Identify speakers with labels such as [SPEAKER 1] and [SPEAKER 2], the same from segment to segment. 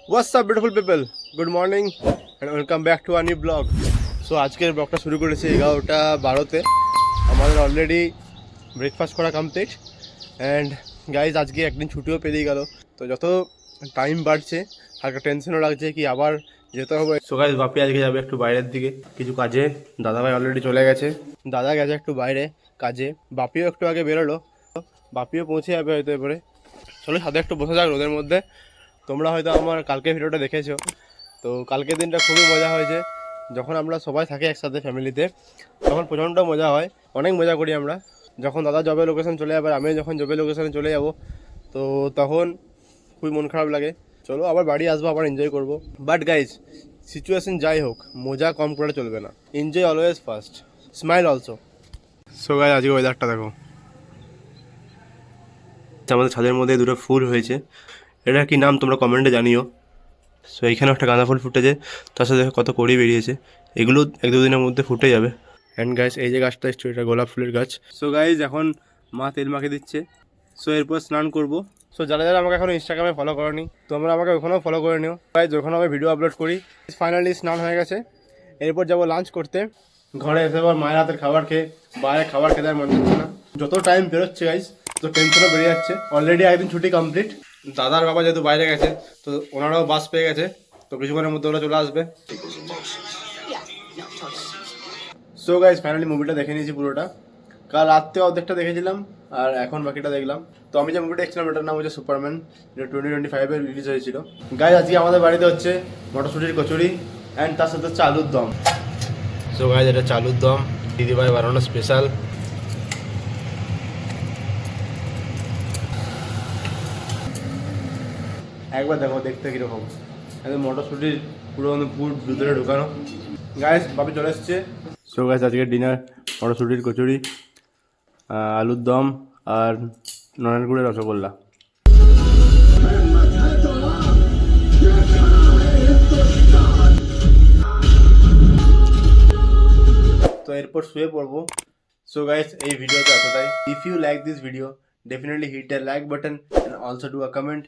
[SPEAKER 1] What's up beautiful people? Good morning and welcome back to a new vlog. So আজকের ব্লগটা শুরু করেছি 11:12-তে। আমাদের অলরেডি ব্রেকফাস্ট করা কমপ্লিট অ্যান্ড গাইজ আজকে একদিন ছুটিও পেরিয়ে গেল। তো যত টাইম বাড়ছে হালকা টেনশনও লাগছে কি আবার যেতে হবে। সো গাইজ বাপি আজকে যাবে একটু বাইরের দিকে কিছু কাজে। দাদাভাই অলরেডি চলে গেছে, দাদা গেছে একটু বাইরে কাজে, বাপিও একটু আগে বেরোলো, বাপিও পৌঁছে যাবে হয়তো এবারে। চলো সাথে একটু বসে যাক রোদের মধ্যে। তোমরা হয়তো আমার কালকে ভিডিওটা দেখেছো, তো কালকের দিনটা খুবই মজা হয়েছে। যখন আমরা সবাই থাকি একসাথে ফ্যামিলিতে তখন প্রচণ্ড মজা হয়, অনেক মজা করি আমরা। যখন দাদা জবের লোকেশন চলে যাবে, আমিও যখন জবের লোকেশনে চলে যাব, তো তখন খুবই মন খারাপ লাগে। চলো আবার বাড়ি আসবো, আবার এনজয় করবো। বাট গাইজ সিচুয়েশন যাই হোক মজা কম করে চলবে না, enjoy always first, smile also. So guys আজকে ওয়েদারটা দেখো, আমাদের ছাদের মধ্যে দুটো ফুল হয়েছে, এটা কি নাম তোমরা কমেন্টে জানিও। সো এইখানে একটা গাঁদা ফুল ফুটেছে, তার সাথে কত কড়ি বেরিয়েছে, এগুলো এক দু দিনের মধ্যে ফুটে যাবে। অ্যান্ড গাইজ এই যে গাছটা এসছে এটা গোলাপ ফুলের গাছ। সো গাইজ এখন মা তেল মাখিয়ে দিচ্ছে, সো এরপর স্নান করবো। সো যারা যারা আমাকে এখনও ইনস্টাগ্রামে ফলো করোনি তোমরা আমাকে ওখানেও ফলো করে নিও গাইজ, ওখানে আমি ভিডিও আপলোড করি। ফাইনালি স্নান হয়ে গেছে, এরপর যাবো লাঞ্চ করতে। ঘরে এসে আবার মায়ের হাতের খাবার খেয়ে বাইরে খাবার খেতে আর মন যাচ্ছে না। যত টাইম বেরোচ্ছে গাইজ তো টেনশনও বেড়ে যাচ্ছে। অলরেডি একদিন ছুটি কমপ্লিট, দাদার বাবা যেহেতু বাইরে গেছে তো ওনারাও বাস পেয়ে গেছে, তো কিছুক্ষণের মধ্যে ওরা চলে আসবে। সো গাইজ ফাইনালি মুভিটা দেখে নিয়েছি পুরোটা, কাল রাত্রে অর্ধেকটা দেখেছিলাম আর এখন বাকিটা দেখলাম। তো আমি যে মুভিটা দেখছিলাম এটার নাম হচ্ছে সুপারম্যান, যেটা 2025-এ রিলিজ হয়েছিল। গাইজ আজকে আমাদের বাড়িতে হচ্ছে মটরশুটির কচুরি অ্যান্ড তার সাথে হচ্ছে আলুর দম। সো গাইজ এটা চালুর দম দিদিভাই বানানো স্পেশাল। একবার দেখো দেখতে কীরকম, একদম মটরশুটির পুরো পুর ভিতরে ঢুকানো। গাইজ বাপি চলে এসছে। সো গাইজ আজকের ডিনার মটরশুটির কচুরি, আলুর দম আর নয়ন গুড়ের রসগোল্লা। তো এরপর শুয়ে পড়বো। সো গাইজ এই ভিডিওতে এতটাই। If you like this video definitely hit the like button and also do a comment.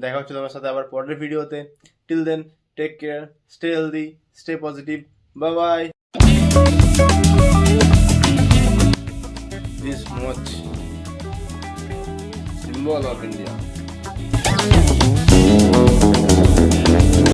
[SPEAKER 1] দেখা হচ্ছে তোমার সাথে আবার পরের ভিডিওতে। Till then take care, stay healthy, stay positive, bye bye. This much symbol of India.